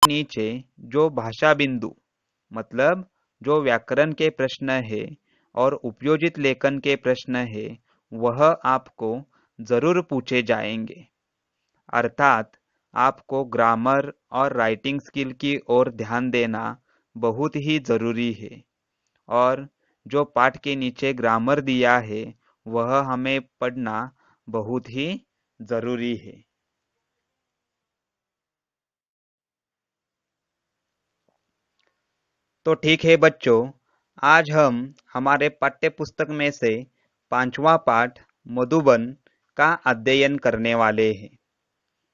नीचे जो भाषा बिंदु मतलब जो व्याकरण के प्रश्न है और उपयोजित लेखन के प्रश्न है वह आपको जरूर पूछे जाएंगे। अर्थात आपको ग्रामर और राइटिंग स्किल की ओर ध्यान देना बहुत ही जरूरी है। और जो पाठ के नीचे ग्रामर दिया है वह हमें पढ़ना बहुत ही जरूरी है। तो ठीक है बच्चों, आज हम हमारे पाठ्य पुस्तक में से पांचवा पाठ मधुबन का अध्ययन करने वाले हैं,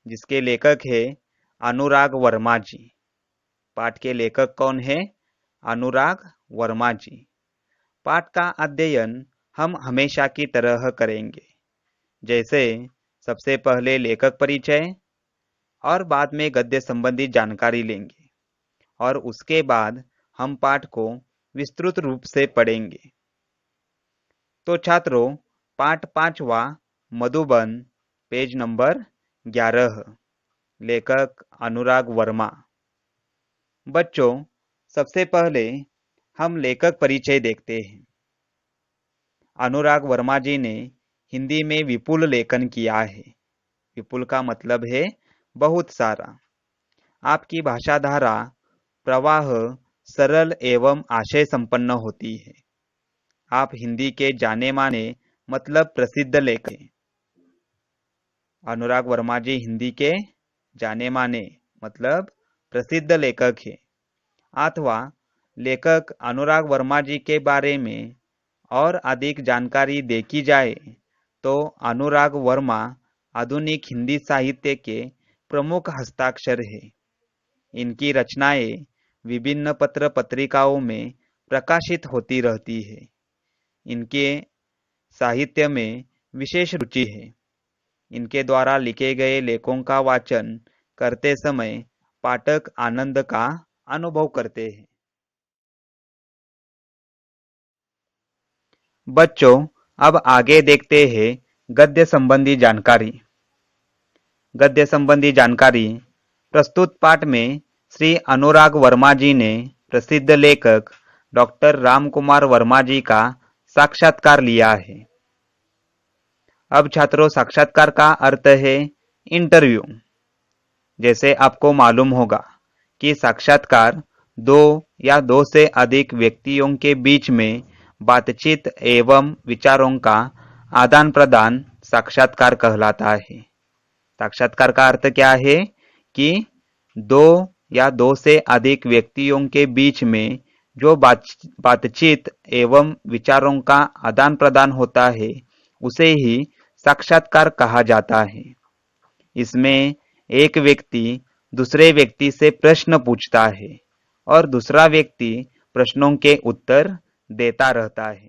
जिसके लेखक है अनुराग वर्मा जी। पाठ के लेखक कौन है? अनुराग वर्मा जी। पाठ का अध्ययन हम हमेशा की तरह करेंगे, जैसे सबसे पहले लेखक परिचय और बाद में गद्य संबंधी जानकारी लेंगे और उसके बाद हम पाठ को विस्तृत रूप से पढ़ेंगे। तो छात्रों, पाठ पांचवा मधुबन, पेज नंबर 11, लेखक अनुराग वर्मा। बच्चों, सबसे पहले हम लेखक परिचय देखते हैं। अनुराग वर्मा जी ने हिंदी में विपुल लेखन किया है। विपुल का मतलब है बहुत सारा। आपकी भाषा धारा प्रवाह सरल एवं आशय संपन्न होती है। आप हिंदी के जाने माने मतलब प्रसिद्ध लेखक हैं। अनुराग वर्मा जी हिंदी के जाने माने मतलब प्रसिद्ध लेखक हैं। अथवा लेखक अनुराग वर्मा जी के बारे में और अधिक जानकारी देखी जाए तो अनुराग वर्मा आधुनिक हिंदी साहित्य के प्रमुख हस्ताक्षर है। इनकी रचनाएं विभिन्न पत्र पत्रिकाओं में प्रकाशित होती रहती है। इनके साहित्य में विशेष रुचि है। इनके द्वारा लिखे गए लेखों का वाचन करते समय पाठक आनंद का अनुभव करते हैं। बच्चों, अब आगे देखते हैं गद्य संबंधी जानकारी। गद्य संबंधी जानकारी। प्रस्तुत पाठ में श्री अनुराग वर्मा जी ने प्रसिद्ध लेखक डॉक्टर रामकुमार वर्मा जी का साक्षात्कार लिया है। अब छात्रों, साक्षात्कार का अर्थ है इंटरव्यू। जैसे आपको मालूम होगा कि साक्षात्कार दो या दो से अधिक व्यक्तियों के बीच में बातचीत एवं विचारों का आदान प्रदान साक्षात्कार कहलाता है। साक्षात्कार का अर्थ क्या है कि दो या दो से अधिक व्यक्तियों के बीच में जो बातचीत एवं विचारों का आदान प्रदान होता है उसे ही साक्षात्कार कहा जाता है। इसमें एक व्यक्ति दूसरे व्यक्ति से प्रश्न पूछता है और दूसरा व्यक्ति प्रश्नों के उत्तर देता रहता है।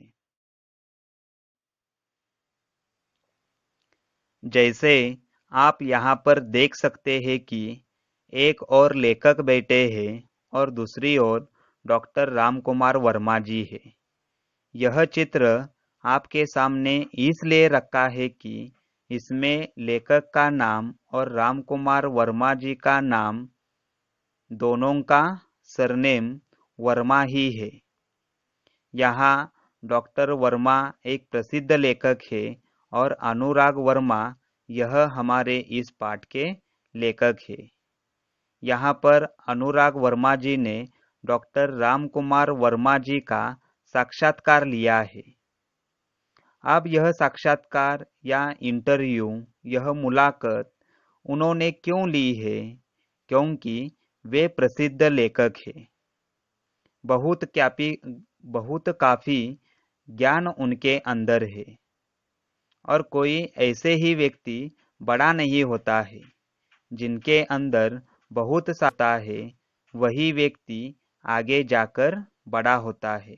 जैसे आप यहाँ पर देख सकते हैं कि एक और लेखक बैठे हैं और दूसरी ओर डॉक्टर रामकुमार वर्मा जी है। यह चित्र आपके सामने इसलिए रखा है कि इसमें लेखक का नाम और रामकुमार वर्मा जी का नाम दोनों का सरनेम वर्मा ही है। यहाँ डॉक्टर वर्मा एक प्रसिद्ध लेखक है और अनुराग वर्मा यह हमारे इस पाठ के लेखक है। यहाँ पर अनुराग वर्मा जी ने डॉक्टर रामकुमार वर्मा जी का साक्षात्कार लिया है। अब यह साक्षात्कार या इंटरव्यू, यह मुलाकात उन्होंने क्यों ली है? क्योंकि वे प्रसिद्ध लेखक हैं। बहुत काफी ज्ञान उनके अंदर है और कोई ऐसे ही व्यक्ति बड़ा नहीं होता है। जिनके अंदर बहुत साता है वही व्यक्ति आगे जाकर बड़ा होता है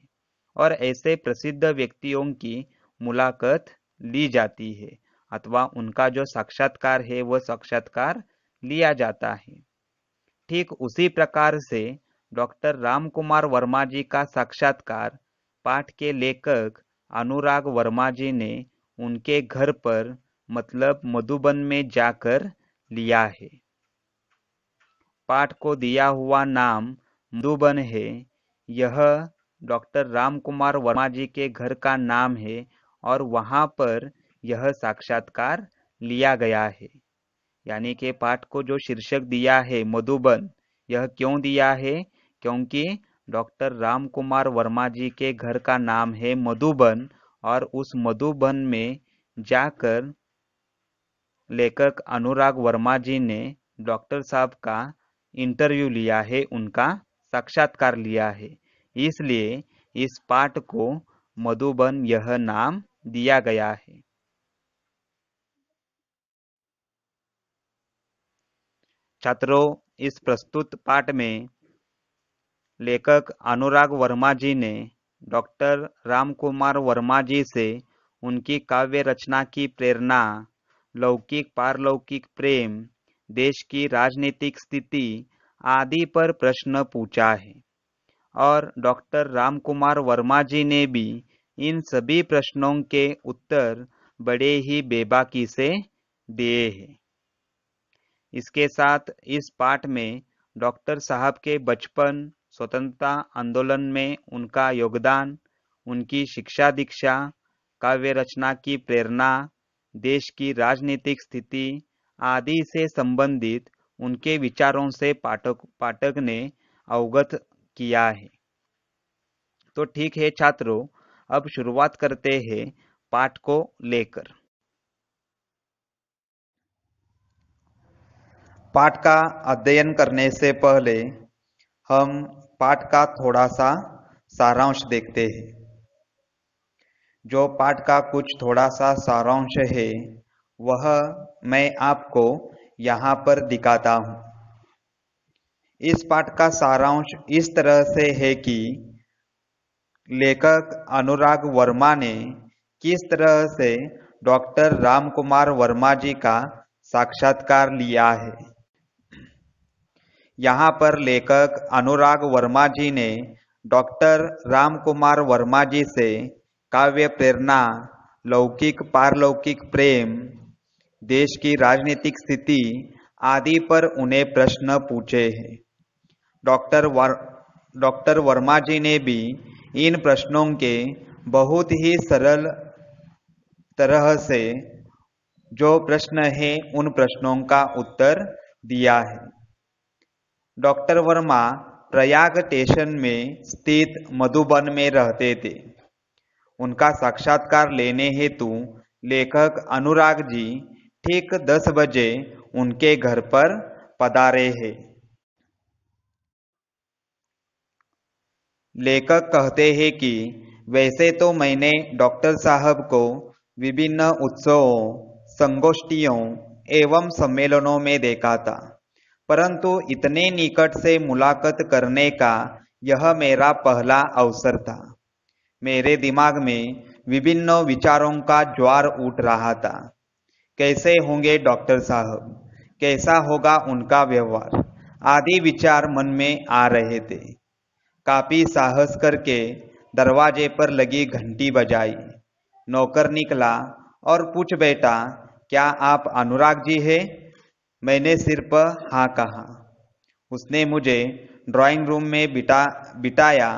और ऐसे प्रसिद्ध व्यक्तियों की मुलाकात ली जाती है अथवा उनका जो साक्षात्कार है वह साक्षात्कार लिया जाता है। ठीक उसी प्रकार से डॉक्टर रामकुमार वर्मा जी का साक्षात्कार पाठ के लेखक अनुराग वर्मा जी ने उनके घर पर मतलब मधुबन में जाकर लिया है। पाठ को दिया हुआ नाम मधुबन है, यह डॉक्टर राम कुमार वर्मा जी के घर का नाम है और वहाँ पर यह साक्षात्कार लिया गया है। यानी कि पाठ को जो शीर्षक दिया है मधुबन, यह क्यों दिया है? क्योंकि डॉक्टर राम कुमार वर्मा जी के घर का नाम है मधुबन और उस मधुबन में जाकर लेखक अनुराग वर्मा जी ने डॉक्टर साहब का इंटरव्यू लिया है, उनका साक्षात्कार लिया है, इसलिए इस पाठ को मधुबन यह नाम दिया गया है। छात्रों, इस प्रस्तुत पाठ में लेखक अनुराग वर्मा जी ने डॉक्टर राम कुमार वर्मा जी से उनकी काव्य रचना की प्रेरणा, लौकिक पारलौकिक प्रेम, देश की राजनीतिक स्थिति आदि पर प्रश्न पूछा है और डॉक्टर राम कुमार वर्मा जी ने भी इन सभी प्रश्नों के उत्तर बड़े ही बेबाकी से दिए हैं। इसके साथ इस पाठ में डॉक्टर साहब के बचपन, स्वतंत्रता आंदोलन में उनका योगदान, उनकी शिक्षा दीक्षा, काव्य रचना की प्रेरणा, देश की राजनीतिक स्थिति आदि से संबंधित उनके विचारों से पाठक ने अवगत किया है। तो ठीक है छात्रों, अब शुरुआत करते हैं पाठ को लेकर। पाठ का अध्ययन करने से पहले हम पाठ का थोड़ा सा सारांश देखते हैं। जो पाठ का कुछ थोड़ा सा सारांश है वह मैं आपको यहाँ पर दिखाता हूँ। इस पाठ का सारांश इस तरह से है कि लेखक अनुराग वर्मा ने किस तरह से डॉक्टर राम कुमार वर्मा जी का साक्षात्कार लिया है। यहाँ पर लेखक अनुराग वर्मा जी ने डॉक्टर राम कुमार वर्मा जी से काव्य प्रेरणा, लौकिक पारलौकिक प्रेम, देश की राजनीतिक स्थिति आदि पर उन्हें प्रश्न पूछे हैं। डॉक्टर वर्मा जी ने भी इन प्रश्नों के बहुत ही सरल तरह से जो प्रश्न है उन प्रश्नों का उत्तर दिया है। डॉक्टर वर्मा प्रयाग स्टेशन में स्थित मधुबन में रहते थे। उनका साक्षात्कार लेने हेतु लेखक अनुराग जी ठीक 10 बजे उनके घर पर पधारे हैं। लेखक कहते हैं कि वैसे तो मैंने डॉक्टर साहब को विभिन्न उत्सवों, संगोष्ठियों एवं सम्मेलनों में देखा था, परंतु इतने निकट से मुलाकात करने का यह मेरा पहला अवसर था। मेरे दिमाग में विभिन्न विचारों का ज्वार उठ रहा था। कैसे होंगे डॉक्टर साहब, कैसा होगा उनका व्यवहार आदि विचार मन में आ रहे थे। काफी साहस करके दरवाजे पर लगी घंटी बजाई। नौकर निकला और पूछ बैठा, क्या आप अनुराग जी हैं? मैंने सिर्फ हाँ कहा। उसने मुझे ड्राइंग रूम में बिठाया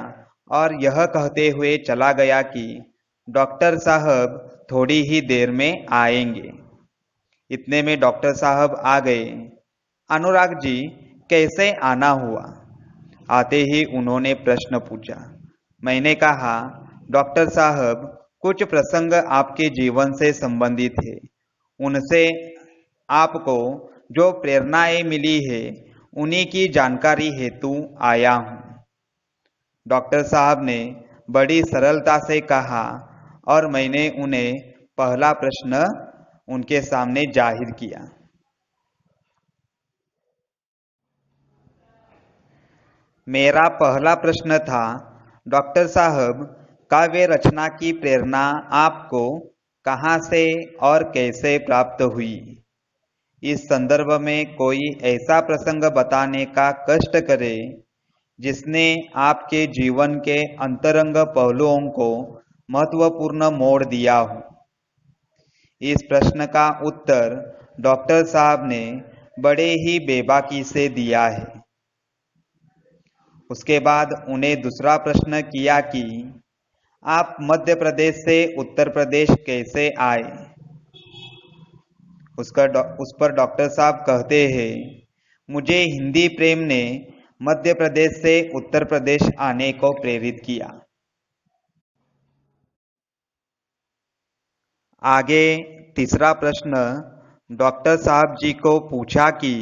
और यह कहते हुए चला गया कि डॉक्टर साहब थोड़ी ही देर में आएंगे। इतने में डॉक्टर साहब आ गए। अनुराग जी, कैसे आना हुआ? आते ही उन्होंने प्रश्न पूछा। मैंने कहा, डॉक्टर साहब, कुछ प्रसंग आपके जीवन से संबंधित है, उनसे आपको जो प्रेरणाएं मिली है उन्हीं की जानकारी हेतु आया हूँ। डॉक्टर साहब ने बड़ी सरलता से कहा और मैंने उन्हें पहला प्रश्न उनके सामने जाहिर किया। मेरा पहला प्रश्न था, डॉक्टर साहब, काव्य रचना की प्रेरणा आपको कहाँ से और कैसे प्राप्त हुई? इस संदर्भ में कोई ऐसा प्रसंग बताने का कष्ट करे जिसने आपके जीवन के अंतरंग पहलुओं को महत्वपूर्ण मोड़ दिया हो। इस प्रश्न का उत्तर डॉक्टर साहब ने बड़े ही बेबाकी से दिया है। उसके बाद उन्हें दूसरा प्रश्न किया कि आप मध्य प्रदेश से उत्तर प्रदेश कैसे आए। उस पर डॉक्टर साहब कहते हैं, मुझे हिंदी प्रेम ने मध्य प्रदेश से उत्तर प्रदेश आने को प्रेरित किया। आगे तीसरा प्रश्न डॉक्टर साहब जी को पूछा कि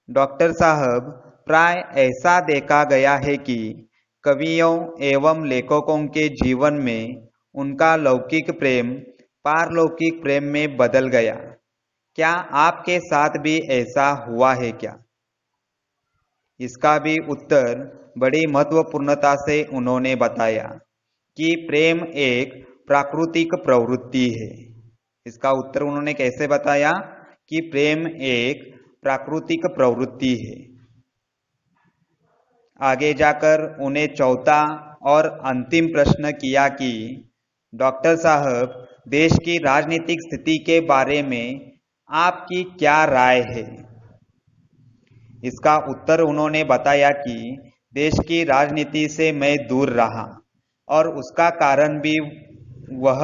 डॉक्टर साहब, प्राय ऐसा देखा गया है कि कवियों एवं लेखकों के जीवन में उनका लौकिक प्रेम पारलौकिक प्रेम में बदल गया। क्या आपके साथ भी ऐसा हुआ है क्या? इसका भी उत्तर बड़ी महत्वपूर्णता से उन्होंने बताया कि प्रेम एक प्राकृतिक प्रवृत्ति है। इसका उत्तर उन्होंने कैसे बताया कि प्रेम एक प्राकृतिक प्रवृत्ति है। आगे जाकर उन्हें चौथा और अंतिम प्रश्न किया कि डॉक्टर साहब, देश की राजनीतिक स्थिति के बारे में आपकी क्या राय है? इसका उत्तर उन्होंने बताया कि देश की राजनीति से मैं दूर रहा और उसका कारण भी वह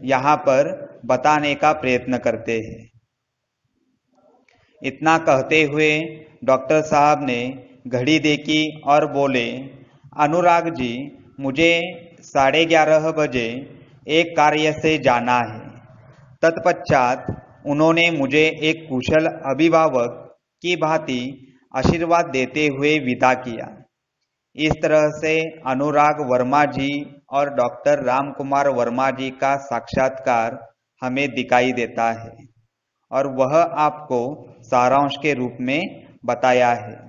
यहाँ पर बताने का प्रयत्न करते हैं। इतना कहते हुए डॉक्टर साहब ने घड़ी देखी और बोले, अनुराग जी, मुझे 11:30 बजे एक कार्य से जाना है। तत्पश्चात उन्होंने मुझे एक कुशल अभिभावक की भांति आशीर्वाद देते हुए विदा किया। इस तरह से अनुराग वर्मा जी और डॉक्टर रामकुमार वर्मा जी का साक्षात्कार हमें दिखाई देता है और वह आपको सारांश के रूप में बताया है।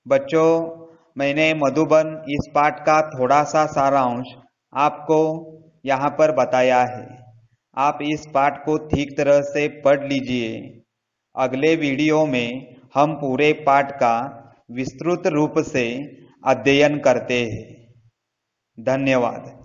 बच्चों, मैंने मधुबन इस पाठ का थोड़ा सा सारांश आपको यहाँ पर बताया है। आप इस पाठ को ठीक तरह से पढ़ लीजिए। अगले वीडियो में हम पूरे पाठ का विस्तृत रूप से अध्ययन करते हैं। धन्यवाद।